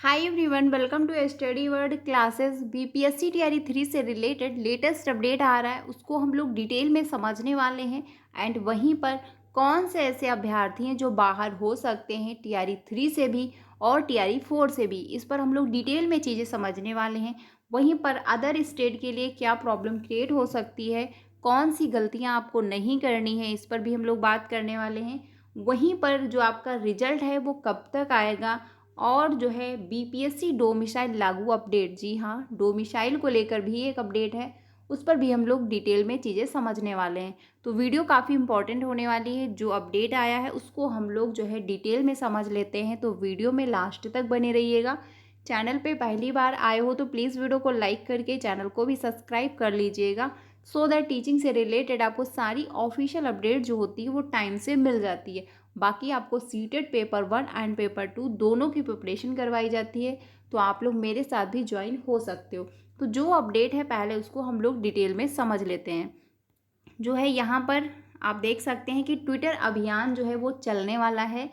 Hi everyone, welcome to study world classes. BPSC TRE 3 से related latest update आ रहा है, उसको हम लोग डिटेल में समझने वाले हैं। एंड वहीं पर कौन से ऐसे अभ्यर्थी हैं जो बाहर हो सकते हैं टीआरई 3 से भी और टीआरई 4 से भी, इस पर हम लोग डिटेल में चीज़ें समझने वाले हैं। वहीं पर अदर स्टेट के लिए क्या प्रॉब्लम क्रिएट हो सकती है, कौन सी गलतियाँ आपको नहीं करनी है, इस पर भी हम लोग बात करने वाले हैं। वहीं पर जो आपका रिजल्ट है वो कब तक आएगा, और जो है बीपीएससी डोमिसाइल लागू अपडेट, जी हाँ, डोमिसाइल को लेकर भी एक अपडेट है, उस पर भी हम लोग डिटेल में चीज़ें समझने वाले हैं। तो वीडियो काफ़ी इंपॉर्टेंट होने वाली है। जो अपडेट आया है उसको हम लोग जो है डिटेल में समझ लेते हैं, तो वीडियो में लास्ट तक बने रहिएगा। चैनल पे पहली बार आए हो तो प्लीज़ वीडियो को लाइक करके चैनल को भी सब्सक्राइब कर लीजिएगा, सो दैट टीचिंग से रिलेटेड आपको सारी ऑफिशियल अपडेट जो होती है वो टाइम से मिल जाती है। बाकी आपको सीटेड पेपर 1 एंड पेपर 2 दोनों की प्रिपरेशन करवाई जाती है, तो आप लोग मेरे साथ भी ज्वाइन हो सकते हो। तो जो अपडेट है पहले उसको हम लोग डिटेल में समझ लेते हैं। जो है यहाँ पर आप देख सकते हैं कि ट्विटर अभियान जो है वो चलने वाला है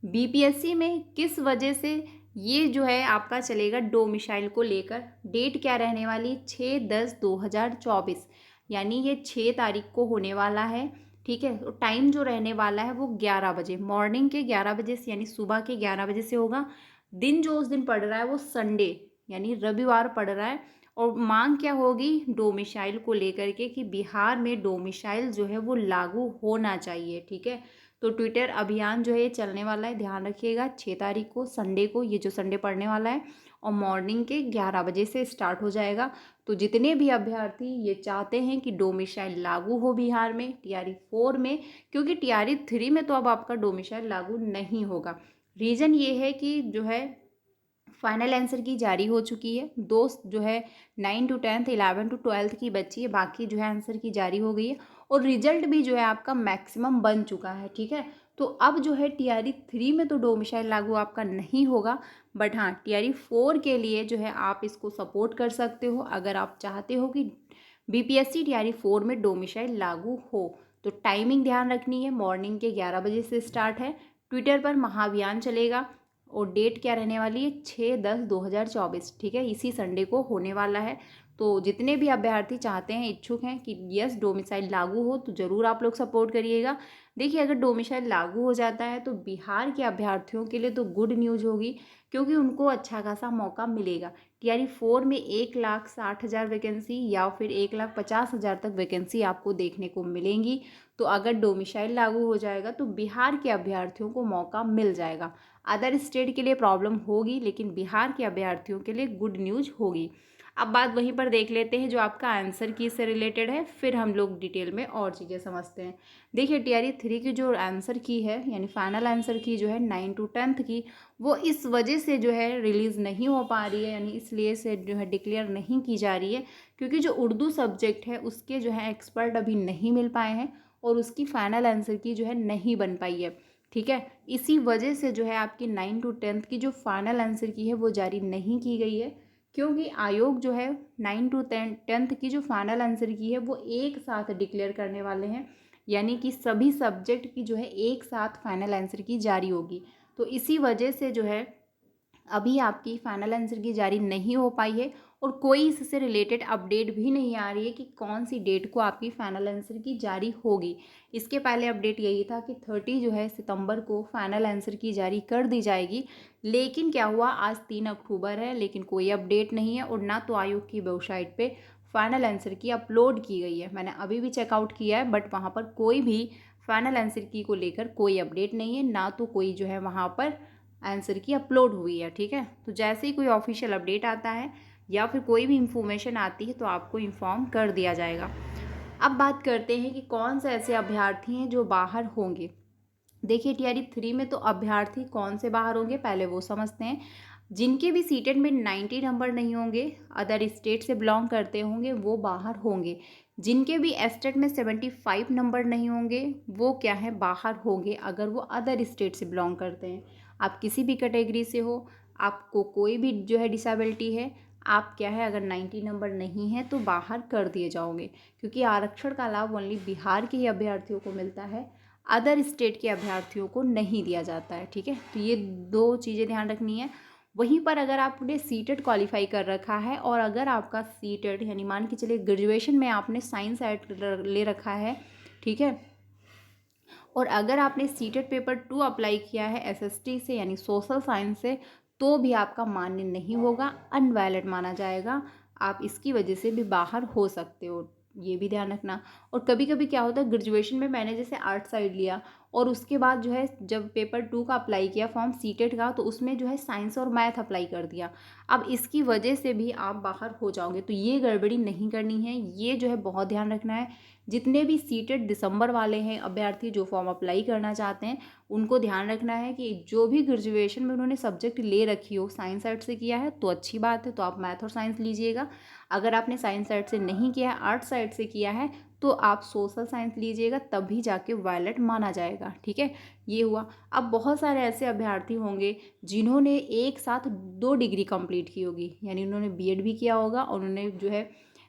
बीपीएससी में। किस वजह से ये जो है आपका चलेगा डोमिसाइल को लेकर। डेट क्या रहने वाली, 6/10/2024, यानी ये 6 तारीख को होने वाला है। ठीक है, तो टाइम जो रहने वाला है वो 11 बजे, मॉर्निंग के 11 बजे से, यानी सुबह के 11 बजे से होगा। दिन जो उस दिन पड़ रहा है वो संडे यानी रविवार पड़ रहा है। और मांग क्या होगी डोमिसाइल को लेकर के कि बिहार में डोमिसाइल जो है वो लागू होना चाहिए। ठीक है, तो ट्विटर अभियान जो है ये चलने वाला है, ध्यान रखिएगा। 6 तारीख को संडे को, ये जो संडे पड़ने वाला है, और मॉर्निंग के 11 बजे से स्टार्ट हो जाएगा। तो जितने भी अभ्यर्थी ये चाहते हैं कि डोमिसाइल लागू हो बिहार में टीआरई 4 में, क्योंकि टीआरई 3 में तो अब आपका डोमिसाइल लागू नहीं होगा। रीज़न ये है कि जो है फाइनल आंसर की जारी हो चुकी है। दोस्त जो है 9 to 10th 11 to 12th की बच्ची है, बाकी जो है आंसर की जारी हो गई है। और रिजल्ट भी जो है आपका मैक्सिमम बन चुका है। ठीक है, तो अब जो है टीआरई 3 में तो डोमिसाइल लागू आपका नहीं होगा, बट हाँ टीआरई 4 के लिए जो है आप इसको सपोर्ट कर सकते हो अगर आप चाहते हो कि बीपीएससी टीआरई 4 में डोमिसाइल लागू हो। तो टाइमिंग ध्यान रखनी है, मॉर्निंग के 11 बजे से स्टार्ट है। ट्विटर पर महाअभियान चलेगा, और डेट क्या रहने वाली है, 6/10/2024। ठीक है, इसी संडे को होने वाला है। तो जितने भी अभ्यर्थी चाहते हैं, इच्छुक हैं कि यस डोमिसाइल लागू हो, तो ज़रूर आप लोग सपोर्ट करिएगा। देखिए, अगर डोमिसाइल लागू हो जाता है तो बिहार के अभ्यर्थियों के लिए तो गुड न्यूज़ होगी, क्योंकि उनको अच्छा खासा मौका मिलेगा। टीआरई 4 में 1,60,000 वैकेंसी या फिर 1,50,000 तक वैकेंसी आपको देखने को मिलेंगी। तो अगर डोमिसाइल लागू हो जाएगा तो बिहार के अभ्यर्थियों को मौका मिल जाएगा। अदर स्टेट के लिए प्रॉब्लम होगी, लेकिन बिहार के अभ्यर्थियों के लिए गुड न्यूज़ होगी। अब बात वहीं पर देख लेते हैं जो आपका आंसर की से रिलेटेड है, फिर हम लोग डिटेल में और चीज़ें समझते हैं। देखिए, टीआरई 3 की जो आंसर की है, यानी फाइनल आंसर की जो है 9 to 10th की, वो इस वजह से जो है रिलीज़ नहीं हो पा रही है, यानी इसलिए से जो है डिक्लेयर नहीं की जा रही है, क्योंकि जो उर्दू सब्जेक्ट है उसके जो है एक्सपर्ट अभी नहीं मिल पाए हैं, और उसकी फाइनल आंसर की जो है नहीं बन पाई है। ठीक है, इसी वजह से जो है आपकी 9 to 10th की जो फाइनल आंसर की है वो जारी नहीं की गई है, क्योंकि आयोग जो है 9 to 10th की जो फाइनल आंसर की है वो एक साथ डिक्लेयर करने वाले हैं, यानी कि सभी सब्जेक्ट की जो है एक साथ फाइनल आंसर की जारी होगी। तो इसी वजह से जो है अभी आपकी फाइनल आंसर की जारी नहीं हो पाई है, और कोई इससे रिलेटेड अपडेट भी नहीं आ रही है कि कौन सी डेट को आपकी फाइनल आंसर की जारी होगी। इसके पहले अपडेट यही था कि 30 जो है सितंबर को फाइनल आंसर की जारी कर दी जाएगी, लेकिन क्या हुआ, आज 3 अक्टूबर है, लेकिन कोई अपडेट नहीं है, और ना तो आयोग की वेबसाइट पे फाइनल आंसर की अपलोड की गई है। मैंने अभी भी चेकआउट किया है, बट वहाँ पर कोई भी फाइनल आंसर की को लेकर कोई अपडेट नहीं है, ना तो कोई जो है वहाँ पर आंसर की अपलोड हुई है। ठीक है, तो जैसे ही कोई ऑफिशियल अपडेट आता है या फिर कोई भी इंफॉर्मेशन आती है तो आपको इन्फॉर्म कर दिया जाएगा। अब बात करते हैं कि कौन से ऐसे अभ्यर्थी हैं जो बाहर होंगे। देखिए, टीआरई 3 में तो अभ्यर्थी कौन से बाहर होंगे पहले वो समझते हैं। जिनके भी सीटेड में 90 नंबर नहीं होंगे, अदर स्टेट से बिलोंग करते होंगे, वो बाहर होंगे। जिनके भी एस्टेट में 75 नंबर नहीं होंगे, वो क्या है, बाहर होंगे, अगर वो अदर स्टेट से बिलोंग करते हैं। आप किसी भी कैटेगरी से हो, आपको कोई भी जो है डिसेबिलिटी है, आप क्या है, अगर 90 नंबर नहीं है तो बाहर कर दिए जाओगे, क्योंकि आरक्षण का लाभ ओनली बिहार के ही अभ्यर्थियों को मिलता है, अदर स्टेट के अभ्यर्थियों को नहीं दिया जाता है। ठीक है, तो ये दो चीज़ें ध्यान रखनी है। वहीं पर अगर आपने सीटेट क्वालिफाई कर रखा है और अगर आपका सीटेट यानी मान के चलिए ग्रेजुएशन में आपने साइंस ले रखा है, ठीक है, और अगर आपने सीटेट पेपर 2 अप्लाई किया है एसएसटी से यानी सोशल साइंस से, तो भी आपका मान्य नहीं होगा, अनवैलिड माना जाएगा। आप इसकी वजह से भी बाहर हो सकते हो, ये भी ध्यान रखना। और कभी कभी क्या होता है, ग्रेजुएशन में मैंने जैसे आर्ट साइड लिया और उसके बाद जो है जब पेपर 2 का अप्लाई किया फॉर्म सीटेट का, तो उसमें जो है साइंस और मैथ अप्लाई कर दिया। अब इसकी वजह से भी आप बाहर हो जाओगे, तो ये गड़बड़ी नहीं करनी है, ये जो है बहुत ध्यान रखना है। जितने भी सीटेट दिसंबर वाले हैं अभ्यर्थी जो फॉर्म अप्लाई करना चाहते हैं, उनको ध्यान रखना है कि जो भी ग्रेजुएशन में उन्होंने सब्जेक्ट ले रखी हो, साइंस साइड से किया है तो अच्छी बात है, तो आप मैथ और साइंस लीजिएगा। अगर आपने साइंस साइड से नहीं किया है, आर्ट साइड से किया है, तो आप सोशल साइंस लीजिएगा, तभी जाके वैलिड माना जाएगा, ठीक है। ये हुआ। अब बहुत सारे ऐसे अभ्यर्थी होंगे जिन्होंने एक साथ 2 डिग्री कंप्लीट की होगी, यानी उन्होंने बीएड भी किया होगा और उन्होंने जो है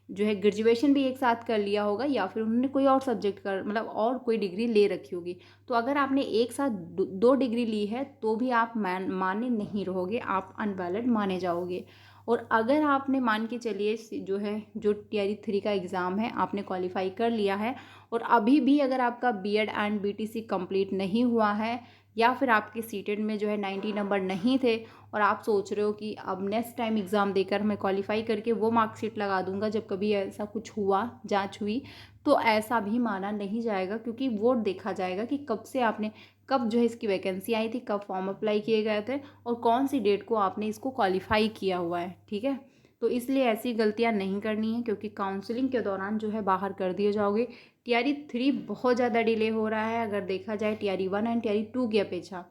ग्रेजुएशन भी एक साथ कर लिया होगा, या फिर उन्होंने कोई और सब्जेक्ट कर मतलब और कोई डिग्री ले रखी होगी। तो अगर आपने एक साथ 2 डिग्री ली है तो भी आप मान्य नहीं रहोगे, आप अनवैलिड माने जाओगे। और अगर आपने मान के चलिए जो है जो टीआरई 3 का एग्ज़ाम है आपने क्वालिफाई कर लिया है और अभी भी अगर आपका बीएड एंड बीटीसी कंप्लीट नहीं हुआ है, या फिर आपके सीटेट में जो है 90 नंबर नहीं थे और आप सोच रहे हो कि अब नेक्स्ट टाइम एग्ज़ाम देकर मैं क्वालिफाई करके वो मार्कशीट लगा दूंगा जब कभी ऐसा कुछ हुआ, जांच हुई, तो ऐसा भी माना नहीं जाएगा, क्योंकि वो देखा जाएगा कि कब से आपने कब जो है इसकी वैकेंसी आई थी, कब फॉर्म अप्लाई किए गए थे और कौन सी डेट को आपने इसको क्वालिफाई किया हुआ है, ठीक है। तो इसलिए ऐसी गलतियां नहीं करनी है, क्योंकि काउंसलिंग के दौरान जो है बाहर कर दिए जाओगे। टीआरई 3 बहुत ज़्यादा डिले हो रहा है अगर देखा जाए टीआरई 1 एंड टीआरई 2 की अपेक्षा,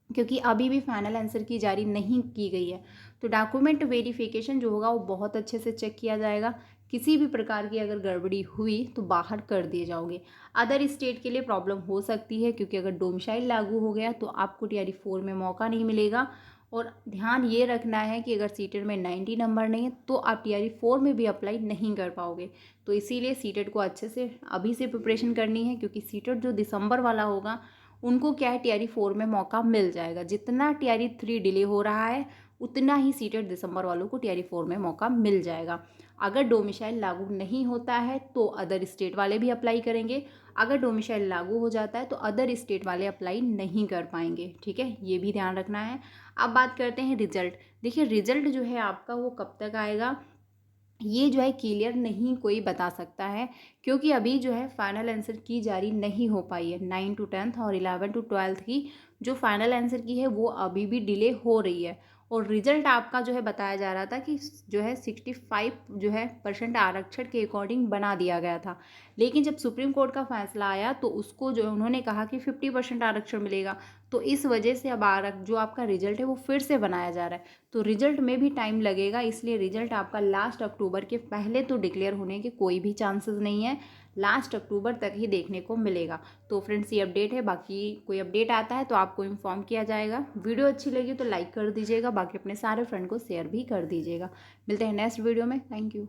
क्योंकि अभी भी फाइनल आंसर की जारी नहीं की गई है। तो डॉक्यूमेंट वेरिफिकेशन जो होगा वो बहुत अच्छे से चेक किया जाएगा। किसी भी प्रकार की अगर गड़बड़ी हुई तो बाहर कर दिए जाओगे। अदर स्टेट के लिए प्रॉब्लम हो सकती है, क्योंकि अगर डोमिसाइल लागू हो गया तो आपको टीआरई 4 में मौका नहीं मिलेगा। और ध्यान ये रखना है कि अगर सीटेट में 90 नंबर नहीं है तो आप टीआरई 4 में भी अप्लाई नहीं कर पाओगे। तो इसीलिए सीटेट को अच्छे से अभी से प्रिपरेशन करनी है, क्योंकि सीटेट जो दिसंबर वाला होगा उनको क्या है टीआरई 4 में मौका मिल जाएगा। जितना टीआरई 3 डिले हो रहा है उतना ही सीटेट दिसंबर वालों को टीआरई 4 में मौका मिल जाएगा। अगर डोमिसाइल लागू नहीं होता है तो अदर स्टेट वाले भी अप्लाई करेंगे, अगर डोमिसाइल लागू हो जाता है तो अदर स्टेट वाले अप्लाई नहीं कर पाएंगे, ठीक है, ये भी ध्यान रखना है। अब बात करते हैं रिजल्ट। देखिए रिजल्ट जो है आपका वो कब तक आएगा, ये जो है क्लियर नहीं कोई बता सकता है, क्योंकि अभी जो है फाइनल आंसर की जारी नहीं हो पाई है। 9 टू 10th और 11 टू 12th की जो फाइनल आंसर की है वो अभी भी डिले हो रही है। और रिजल्ट आपका जो है बताया जा रहा था कि जो है 65 जो है % आरक्षण के अकॉर्डिंग बना दिया गया था, लेकिन जब सुप्रीम कोर्ट का फैसला आया तो उसको जो उन्होंने कहा कि 50% आरक्षण मिलेगा। तो इस वजह से अब जो आपका रिजल्ट है वो फिर से बनाया जा रहा है, तो रिजल्ट में भी टाइम लगेगा। इसलिए रिजल्ट आपका लास्ट अक्टूबर के पहले तो डिक्लेयर होने के कोई भी चांसेस नहीं है, लास्ट अक्टूबर तक ही देखने को मिलेगा। तो फ्रेंड्स ये अपडेट है, बाकी कोई अपडेट आता है तो आपको इन्फॉर्म किया जाएगा। वीडियो अच्छी लगी तो लाइक कर दीजिएगा, बाकी अपने सारे फ्रेंड को शेयर भी कर दीजिएगा। मिलते हैं नेक्स्ट वीडियो में। Thank you.